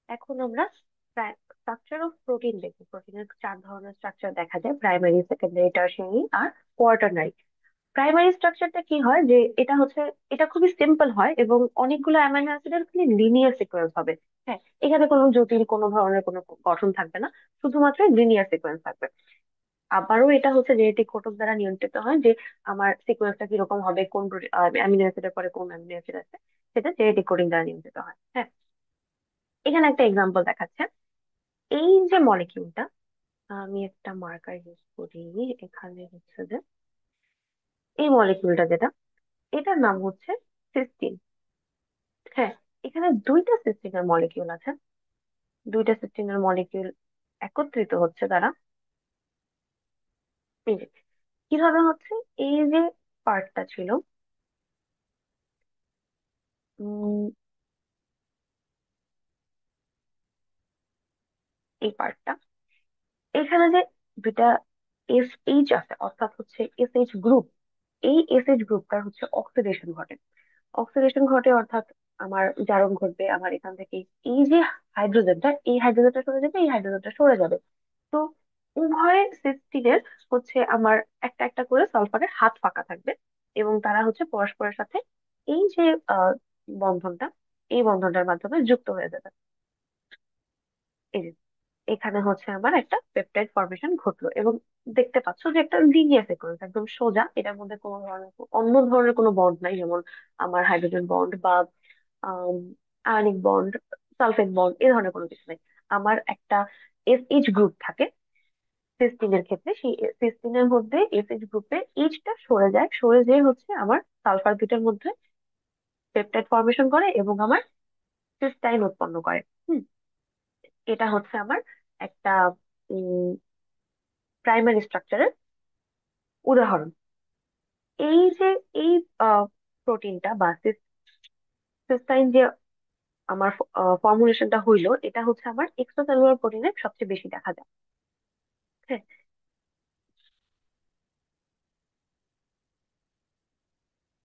এখন আমরা structure of protein দেখবো। প্রোটিনের চার ধরনের স্ট্রাকচার দেখা যায়: প্রাইমারি, সেকেন্ডারি, টারশিয়ারি আর কোয়াটারনারি। প্রাইমারি স্ট্রাকচারটা কি হয়, যে এটা হচ্ছে, এটা খুবই সিম্পল হয় এবং অনেকগুলো অ্যামাইনো অ্যাসিডের খালি লিনিয়ার সিকোয়েন্স হবে। হ্যাঁ, এখানে কোনো জটিল কোনো ধরনের কোনো গঠন থাকবে না, শুধুমাত্র লিনিয়ার সিকোয়েন্স থাকবে। আবারও এটা হচ্ছে জেনেটিক ঘটক দ্বারা নিয়ন্ত্রিত হয়, যে আমার সিকোয়েন্সটা কিরকম হবে, কোন অ্যামিনো অ্যাসিডের পরে কোন অ্যামিনো অ্যাসিড আছে, সেটা জেনেটিক কোডিং দ্বারা নিয়ন্ত্রিত হয়। হ্যাঁ, এখানে একটা এক্সাম্পল দেখাচ্ছে। এই যে মলিকিউলটা, আমি একটা মার্কার ইউজ করি, এখানে হচ্ছে যে এই মলিকিউলটা যেটা, এটার নাম হচ্ছে সিস্টিন। হ্যাঁ, এখানে দুইটা সিস্টিনের মলিকিউল আছে। দুইটা সিস্টিনের মলিকিউল একত্রিত হচ্ছে তারা, এই যে কিভাবে হচ্ছে, এই যে পার্টটা ছিল, উম এই পার্টটা, এখানে যে দুইটা এস এইচ আছে, অর্থাৎ হচ্ছে এস এইচ গ্রুপ, এই এস এইচ গ্রুপটার হচ্ছে অক্সিডেশন ঘটে। অক্সিডেশন ঘটে অর্থাৎ আমার জারণ ঘটবে। আমার এখান থেকে এই যে হাইড্রোজেনটা, এই হাইড্রোজেনটা সরে যাবে, এই হাইড্রোজেনটা সরে যাবে। তো উভয় সিস্টিনের হচ্ছে আমার একটা একটা করে সালফারের হাত ফাঁকা থাকবে, এবং তারা হচ্ছে পরস্পরের সাথে এই যে আহ বন্ধনটা, এই বন্ধনটার মাধ্যমে যুক্ত হয়ে যাবে। এই যে এখানে হচ্ছে আমার একটা পেপটাইড ফর্মেশন ঘটলো, এবং দেখতে পাচ্ছ যে একটা লিনিয়ার সিকোয়েন্স, একদম সোজা। এটার মধ্যে কোনো ধরনের অন্য ধরনের কোনো বন্ড নাই, যেমন আমার হাইড্রোজেন বন্ড বা আয়নিক বন্ড, সালফেট বন্ড, এই ধরনের কোনো কিছু নেই। আমার একটা এস এইচ গ্রুপ থাকে সিস্টিনের ক্ষেত্রে, সেই সিস্টিনের মধ্যে এস এইচ গ্রুপে এইচটা সরে যায়, সরে যেয়ে হচ্ছে আমার সালফার দুইটার মধ্যে পেপটাইড ফর্মেশন করে এবং আমার সিস্টাইন উৎপন্ন করে। হুম, এটা হচ্ছে আমার একটা প্রাইমারি স্ট্রাকচারের উদাহরণ। এই যে এই প্রোটিনটা বা সিস্টাইন যে আমার ফর্মুলেশনটা হইলো, এটা হচ্ছে আমার এক্সট্রা সেলুলার প্রোটিনের সবচেয়ে বেশি দেখা যায়। হ্যাঁ,